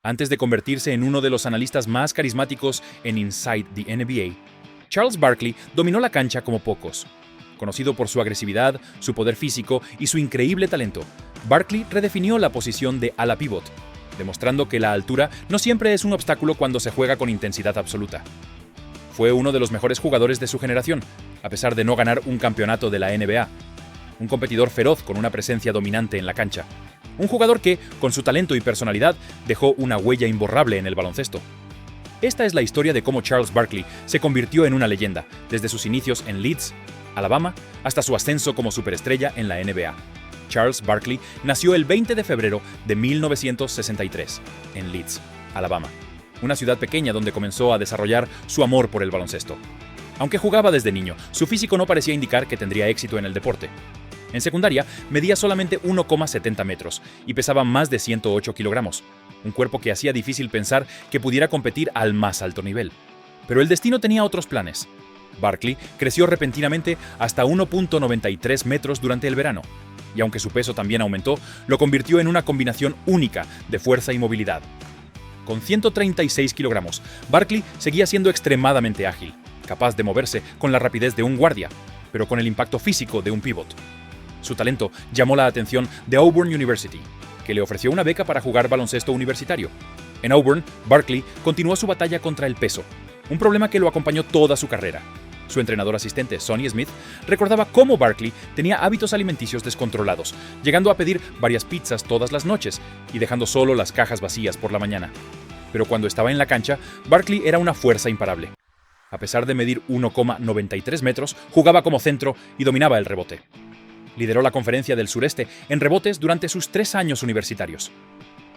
Antes de convertirse en uno de los analistas más carismáticos en Inside the NBA, Charles Barkley dominó la cancha como pocos. Conocido por su agresividad, su poder físico y su increíble talento, Barkley redefinió la posición de ala pívot, demostrando que la altura no siempre es un obstáculo cuando se juega con intensidad absoluta. Fue uno de los mejores jugadores de su generación, a pesar de no ganar un campeonato de la NBA. Un competidor feroz con una presencia dominante en la cancha. Un jugador que, con su talento y personalidad, dejó una huella imborrable en el baloncesto. Esta es la historia de cómo Charles Barkley se convirtió en una leyenda, desde sus inicios en Leeds, Alabama, hasta su ascenso como superestrella en la NBA. Charles Barkley nació el 20 de febrero de 1963, en Leeds, Alabama, una ciudad pequeña donde comenzó a desarrollar su amor por el baloncesto. Aunque jugaba desde niño, su físico no parecía indicar que tendría éxito en el deporte. En secundaria, medía solamente 1,70 metros y pesaba más de 108 kilogramos, un cuerpo que hacía difícil pensar que pudiera competir al más alto nivel. Pero el destino tenía otros planes. Barkley creció repentinamente hasta 1,93 metros durante el verano, y aunque su peso también aumentó, lo convirtió en una combinación única de fuerza y movilidad. Con 136 kilogramos, Barkley seguía siendo extremadamente ágil, capaz de moverse con la rapidez de un guardia, pero con el impacto físico de un pívot. Su talento llamó la atención de Auburn University, que le ofreció una beca para jugar baloncesto universitario. En Auburn, Barkley continuó su batalla contra el peso, un problema que lo acompañó toda su carrera. Su entrenador asistente, Sonny Smith, recordaba cómo Barkley tenía hábitos alimenticios descontrolados, llegando a pedir varias pizzas todas las noches y dejando solo las cajas vacías por la mañana. Pero cuando estaba en la cancha, Barkley era una fuerza imparable. A pesar de medir 1,93 metros, jugaba como centro y dominaba el rebote. Lideró la Conferencia del Sureste en rebotes durante sus 3 años universitarios.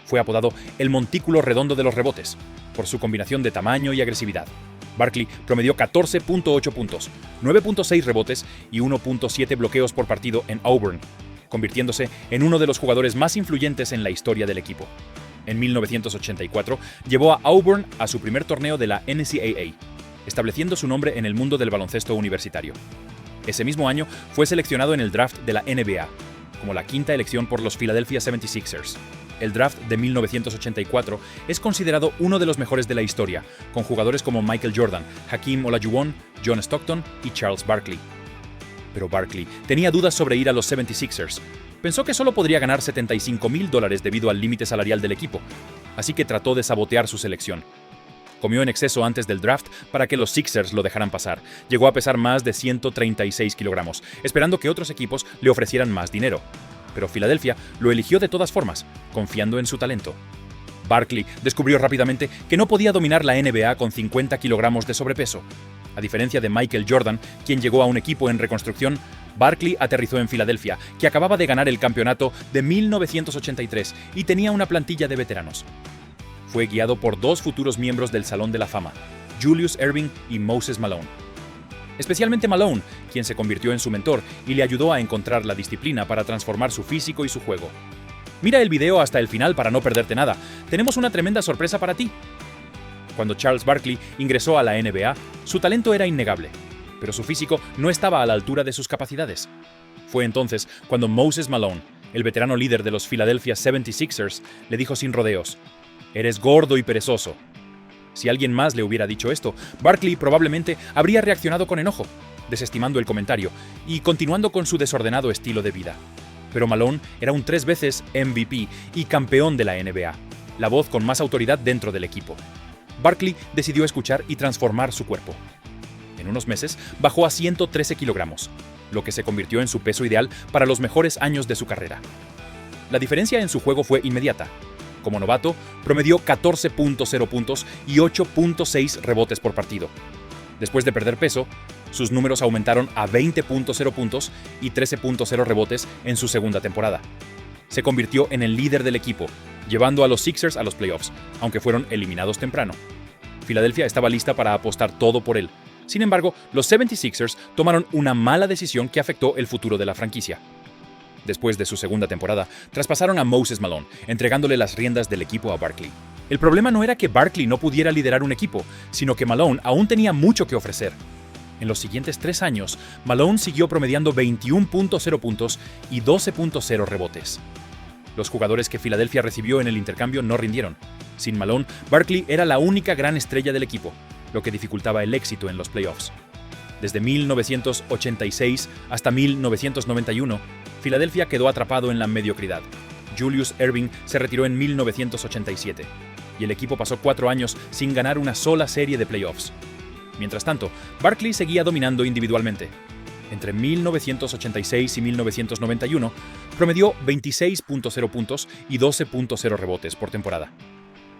Fue apodado el Montículo Redondo de los Rebotes, por su combinación de tamaño y agresividad. Barkley promedió 14.8 puntos, 9.6 rebotes y 1.7 bloqueos por partido en Auburn, convirtiéndose en uno de los jugadores más influyentes en la historia del equipo. En 1984, llevó a Auburn a su primer torneo de la NCAA, estableciendo su nombre en el mundo del baloncesto universitario. Ese mismo año fue seleccionado en el draft de la NBA, como la quinta elección por los Philadelphia 76ers. El draft de 1984 es considerado uno de los mejores de la historia, con jugadores como Michael Jordan, Hakeem Olajuwon, John Stockton y Charles Barkley. Pero Barkley tenía dudas sobre ir a los 76ers. Pensó que solo podría ganar $75,000 debido al límite salarial del equipo, así que trató de sabotear su selección. Comió en exceso antes del draft para que los Sixers lo dejaran pasar. Llegó a pesar más de 136 kilogramos, esperando que otros equipos le ofrecieran más dinero. Pero Filadelfia lo eligió de todas formas, confiando en su talento. Barkley descubrió rápidamente que no podía dominar la NBA con 50 kilogramos de sobrepeso. A diferencia de Michael Jordan, quien llegó a un equipo en reconstrucción, Barkley aterrizó en Filadelfia, que acababa de ganar el campeonato de 1983 y tenía una plantilla de veteranos. Fue guiado por 2 futuros miembros del Salón de la Fama, Julius Erving y Moses Malone. Especialmente Malone, quien se convirtió en su mentor y le ayudó a encontrar la disciplina para transformar su físico y su juego. Mira el video hasta el final para no perderte nada. Tenemos una tremenda sorpresa para ti. Cuando Charles Barkley ingresó a la NBA, su talento era innegable, pero su físico no estaba a la altura de sus capacidades. Fue entonces cuando Moses Malone, el veterano líder de los Philadelphia 76ers, le dijo sin rodeos: «Eres gordo y perezoso». Si alguien más le hubiera dicho esto, Barkley probablemente habría reaccionado con enojo, desestimando el comentario y continuando con su desordenado estilo de vida. Pero Malone era un 3 veces MVP y campeón de la NBA, la voz con más autoridad dentro del equipo. Barkley decidió escuchar y transformar su cuerpo. En unos meses bajó a 113 kilogramos, lo que se convirtió en su peso ideal para los mejores años de su carrera. La diferencia en su juego fue inmediata. Como novato, promedió 14.0 puntos y 8.6 rebotes por partido. Después de perder peso, sus números aumentaron a 20.0 puntos y 13.0 rebotes en su segunda temporada. Se convirtió en el líder del equipo, llevando a los Sixers a los playoffs, aunque fueron eliminados temprano. Filadelfia estaba lista para apostar todo por él. Sin embargo, los 76ers tomaron una mala decisión que afectó el futuro de la franquicia. Después de su segunda temporada, traspasaron a Moses Malone, entregándole las riendas del equipo a Barkley. El problema no era que Barkley no pudiera liderar un equipo, sino que Malone aún tenía mucho que ofrecer. En los siguientes 3 años, Malone siguió promediando 21.0 puntos y 12.0 rebotes. Los jugadores que Filadelfia recibió en el intercambio no rindieron. Sin Malone, Barkley era la única gran estrella del equipo, lo que dificultaba el éxito en los playoffs. Desde 1986 hasta 1991, Filadelfia quedó atrapado en la mediocridad. Julius Erving se retiró en 1987 y el equipo pasó 4 años sin ganar una sola serie de playoffs. Mientras tanto, Barkley seguía dominando individualmente. Entre 1986 y 1991, promedió 26.0 puntos y 12.0 rebotes por temporada.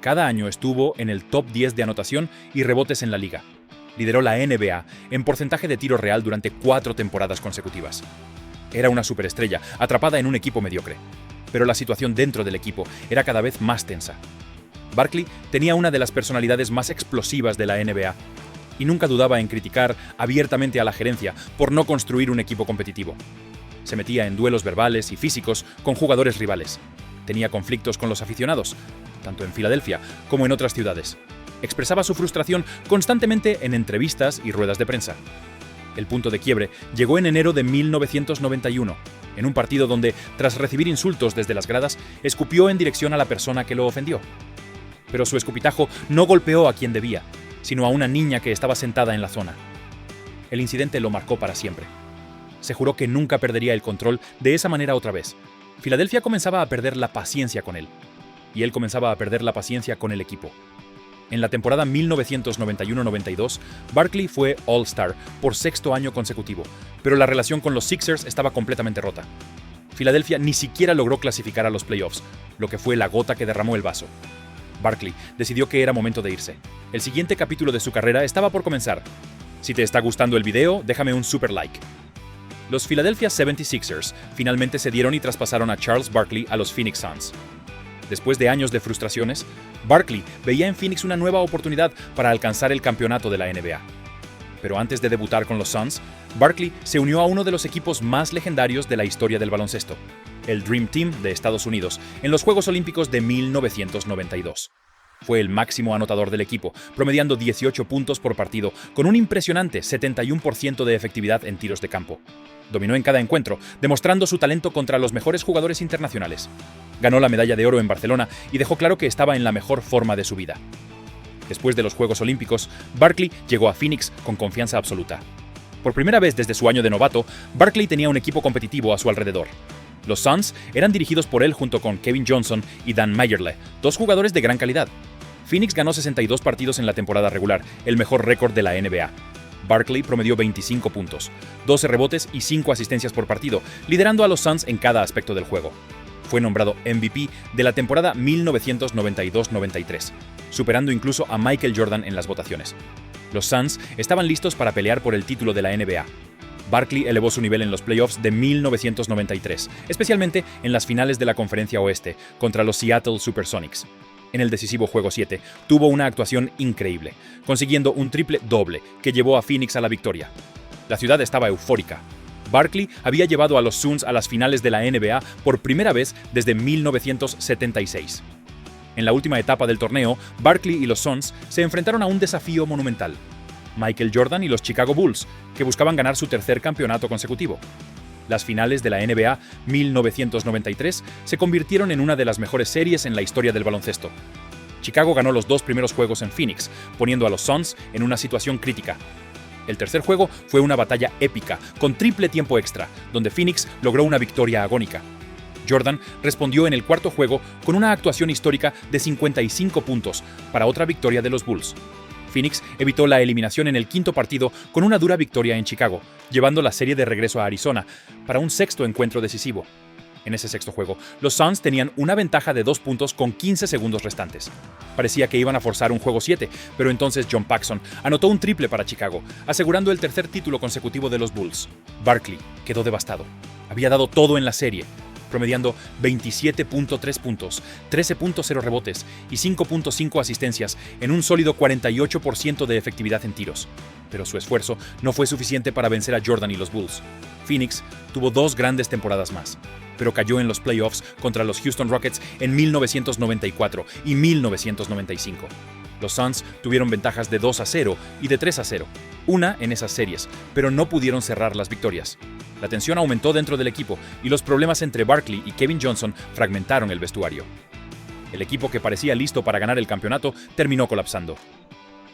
Cada año estuvo en el top 10 de anotación y rebotes en la liga. Lideró la NBA en porcentaje de tiro real durante 4 temporadas consecutivas. Era una superestrella, atrapada en un equipo mediocre. Pero la situación dentro del equipo era cada vez más tensa. Barkley tenía una de las personalidades más explosivas de la NBA y nunca dudaba en criticar abiertamente a la gerencia por no construir un equipo competitivo. Se metía en duelos verbales y físicos con jugadores rivales. Tenía conflictos con los aficionados, tanto en Filadelfia como en otras ciudades. Expresaba su frustración constantemente en entrevistas y ruedas de prensa. El punto de quiebre llegó en enero de 1991, en un partido donde, tras recibir insultos desde las gradas, escupió en dirección a la persona que lo ofendió. Pero su escupitajo no golpeó a quien debía, sino a una niña que estaba sentada en la zona. El incidente lo marcó para siempre. Se juró que nunca perdería el control de esa manera otra vez. Filadelfia comenzaba a perder la paciencia con él, y él comenzaba a perder la paciencia con el equipo. En la temporada 1991-92, Barkley fue All-Star por 6º año consecutivo, pero la relación con los Sixers estaba completamente rota. Filadelfia ni siquiera logró clasificar a los playoffs, lo que fue la gota que derramó el vaso. Barkley decidió que era momento de irse. El siguiente capítulo de su carrera estaba por comenzar. Si te está gustando el video, déjame un super like. Los Philadelphia 76ers finalmente cedieron y traspasaron a Charles Barkley a los Phoenix Suns. Después de años de frustraciones, Barkley veía en Phoenix una nueva oportunidad para alcanzar el campeonato de la NBA. Pero antes de debutar con los Suns, Barkley se unió a uno de los equipos más legendarios de la historia del baloncesto, el Dream Team de Estados Unidos, en los Juegos Olímpicos de 1992. Fue el máximo anotador del equipo, promediando 18 puntos por partido, con un impresionante 71% de efectividad en tiros de campo. Dominó en cada encuentro, demostrando su talento contra los mejores jugadores internacionales. Ganó la medalla de oro en Barcelona y dejó claro que estaba en la mejor forma de su vida. Después de los Juegos Olímpicos, Barkley llegó a Phoenix con confianza absoluta. Por primera vez desde su año de novato, Barkley tenía un equipo competitivo a su alrededor. Los Suns eran dirigidos por él junto con Kevin Johnson y Dan Majerle, 2 jugadores de gran calidad. Phoenix ganó 62 partidos en la temporada regular, el mejor récord de la NBA. Barkley promedió 25 puntos, 12 rebotes y 5 asistencias por partido, liderando a los Suns en cada aspecto del juego. Fue nombrado MVP de la temporada 1992-93, superando incluso a Michael Jordan en las votaciones. Los Suns estaban listos para pelear por el título de la NBA. Barkley elevó su nivel en los playoffs de 1993, especialmente en las finales de la Conferencia Oeste contra los Seattle Supersonics. En el decisivo Juego 7, tuvo una actuación increíble, consiguiendo un triple-doble que llevó a Phoenix a la victoria. La ciudad estaba eufórica. Barkley había llevado a los Suns a las finales de la NBA por primera vez desde 1976. En la última etapa del torneo, Barkley y los Suns se enfrentaron a un desafío monumental: Michael Jordan y los Chicago Bulls, que buscaban ganar su 3er campeonato consecutivo. Las finales de la NBA 1993 se convirtieron en una de las mejores series en la historia del baloncesto. Chicago ganó los 2 primeros juegos en Phoenix, poniendo a los Suns en una situación crítica. El tercer juego fue una batalla épica, con triple tiempo extra, donde Phoenix logró una victoria agónica. Jordan respondió en el cuarto juego con una actuación histórica de 55 puntos para otra victoria de los Bulls. Phoenix evitó la eliminación en el quinto partido con una dura victoria en Chicago, llevando la serie de regreso a Arizona para un 6º encuentro decisivo. En ese 6º juego, los Suns tenían una ventaja de 2 puntos con 15 segundos restantes. Parecía que iban a forzar un juego 7, pero entonces John Paxson anotó un triple para Chicago, asegurando el 3er título consecutivo de los Bulls. Barkley quedó devastado. Había dado todo en la serie, promediando 27.3 puntos, 13.0 rebotes y 5.5 asistencias en un sólido 48% de efectividad en tiros. Pero su esfuerzo no fue suficiente para vencer a Jordan y los Bulls. Phoenix tuvo 2 grandes temporadas más, pero cayó en los playoffs contra los Houston Rockets en 1994 y 1995. Los Suns tuvieron ventajas de 2-0 y de 3-0, una en esas series, pero no pudieron cerrar las victorias. La tensión aumentó dentro del equipo y los problemas entre Barkley y Kevin Johnson fragmentaron el vestuario. El equipo que parecía listo para ganar el campeonato terminó colapsando.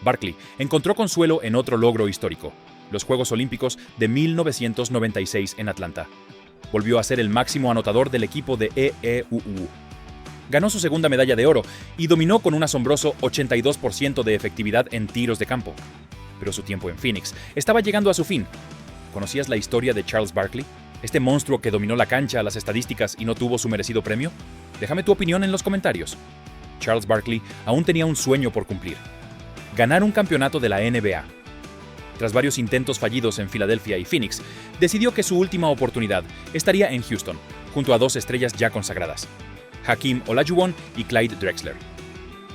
Barkley encontró consuelo en otro logro histórico, los Juegos Olímpicos de 1996 en Atlanta. Volvió a ser el máximo anotador del equipo de EEUU. Ganó su segunda medalla de oro y dominó con un asombroso 82% de efectividad en tiros de campo. Pero su tiempo en Phoenix estaba llegando a su fin. ¿Conocías la historia de Charles Barkley? ¿Este monstruo que dominó la cancha, las estadísticas y no tuvo su merecido premio? Déjame tu opinión en los comentarios. Charles Barkley aún tenía un sueño por cumplir: ganar un campeonato de la NBA. Tras varios intentos fallidos en Filadelfia y Phoenix, decidió que su última oportunidad estaría en Houston, junto a dos estrellas ya consagradas: Hakeem Olajuwon y Clyde Drexler.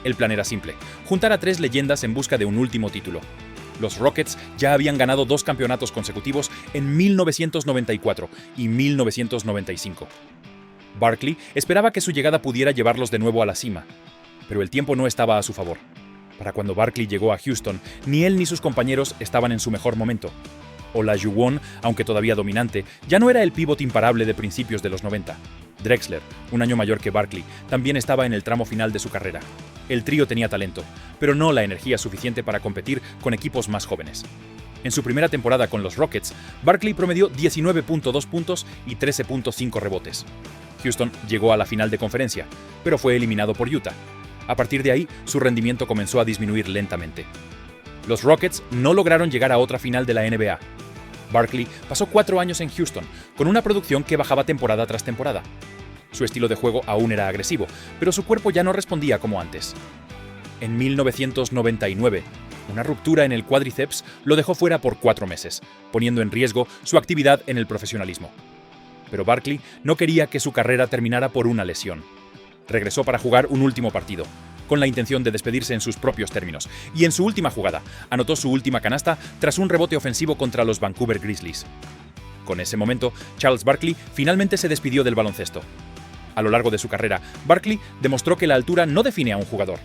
El plan era simple: juntar a tres leyendas en busca de un último título. Los Rockets ya habían ganado 2 campeonatos consecutivos en 1994 y 1995. Barkley esperaba que su llegada pudiera llevarlos de nuevo a la cima, pero el tiempo no estaba a su favor. Para cuando Barkley llegó a Houston, ni él ni sus compañeros estaban en su mejor momento. Olajuwon, aunque todavía dominante, ya no era el pívot imparable de principios de los 90. Drexler, un año mayor que Barkley, también estaba en el tramo final de su carrera. El trío tenía talento, pero no la energía suficiente para competir con equipos más jóvenes. En su primera temporada con los Rockets, Barkley promedió 19.2 puntos y 13.5 rebotes. Houston llegó a la final de conferencia, pero fue eliminado por Utah. A partir de ahí, su rendimiento comenzó a disminuir lentamente. Los Rockets no lograron llegar a otra final de la NBA. Barkley pasó 4 años en Houston, con una producción que bajaba temporada tras temporada. Su estilo de juego aún era agresivo, pero su cuerpo ya no respondía como antes. En 1999, una ruptura en el cuádriceps lo dejó fuera por 4 meses, poniendo en riesgo su actividad en el profesionalismo. Pero Barkley no quería que su carrera terminara por una lesión. Regresó para jugar un último partido, con la intención de despedirse en sus propios términos, y en su última jugada anotó su última canasta tras un rebote ofensivo contra los Vancouver Grizzlies. Con ese momento, Charles Barkley finalmente se despidió del baloncesto. A lo largo de su carrera, Barkley demostró que la altura no define a un jugador.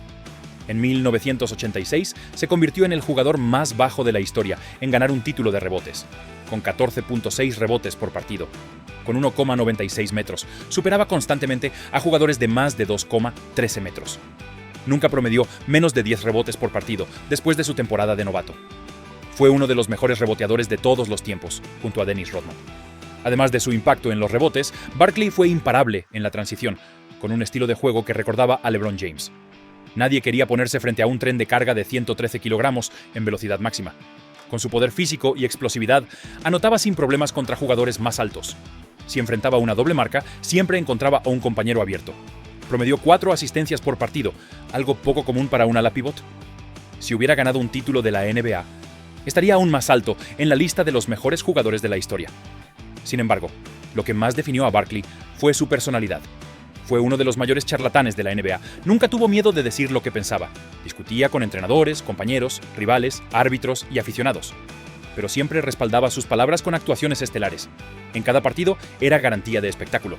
En 1986 se convirtió en el jugador más bajo de la historia en ganar un título de rebotes, con 14.6 rebotes por partido. Con 1,96 metros, superaba constantemente a jugadores de más de 2,13 metros. Nunca promedió menos de 10 rebotes por partido después de su temporada de novato. Fue uno de los mejores reboteadores de todos los tiempos, junto a Dennis Rodman. Además de su impacto en los rebotes, Barkley fue imparable en la transición, con un estilo de juego que recordaba a LeBron James. Nadie quería ponerse frente a un tren de carga de 113 kilogramos en velocidad máxima. Con su poder físico y explosividad, anotaba sin problemas contra jugadores más altos. Si enfrentaba una doble marca, siempre encontraba a un compañero abierto. Promedió 4 asistencias por partido, algo poco común para un ala pivot. Si hubiera ganado un título de la NBA, estaría aún más alto en la lista de los mejores jugadores de la historia. Sin embargo, lo que más definió a Barkley fue su personalidad. Fue uno de los mayores charlatanes de la NBA. Nunca tuvo miedo de decir lo que pensaba. Discutía con entrenadores, compañeros, rivales, árbitros y aficionados. Pero siempre respaldaba sus palabras con actuaciones estelares. En cada partido era garantía de espectáculo.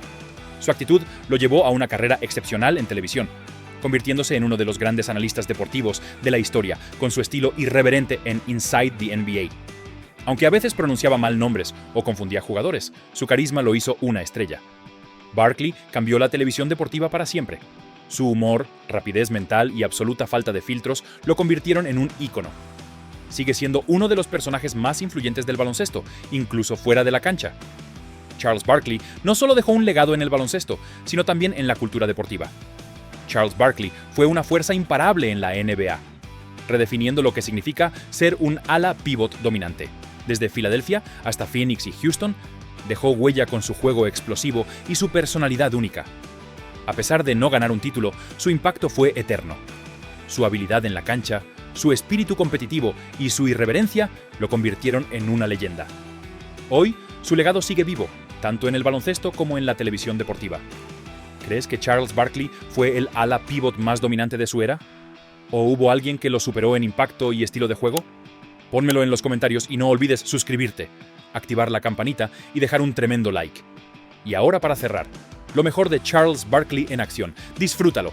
Su actitud lo llevó a una carrera excepcional en televisión, convirtiéndose en uno de los grandes analistas deportivos de la historia, con su estilo irreverente en Inside the NBA. Aunque a veces pronunciaba mal nombres o confundía jugadores, su carisma lo hizo una estrella. Barkley cambió la televisión deportiva para siempre. Su humor, rapidez mental y absoluta falta de filtros lo convirtieron en un ícono. Sigue siendo uno de los personajes más influyentes del baloncesto, incluso fuera de la cancha. Charles Barkley no solo dejó un legado en el baloncesto, sino también en la cultura deportiva. Charles Barkley fue una fuerza imparable en la NBA, redefiniendo lo que significa ser un ala pivot dominante. Desde Filadelfia hasta Phoenix y Houston, dejó huella con su juego explosivo y su personalidad única. A pesar de no ganar un título, su impacto fue eterno. Su habilidad en la cancha, su espíritu competitivo y su irreverencia lo convirtieron en una leyenda. Hoy, su legado sigue vivo, tanto en el baloncesto como en la televisión deportiva. ¿Crees que Charles Barkley fue el ala pivot más dominante de su era? ¿O hubo alguien que lo superó en impacto y estilo de juego? Pónmelo en los comentarios y no olvides suscribirte, activar la campanita y dejar un tremendo like. Y ahora, para cerrar, lo mejor de Charles Barkley en acción. Disfrútalo.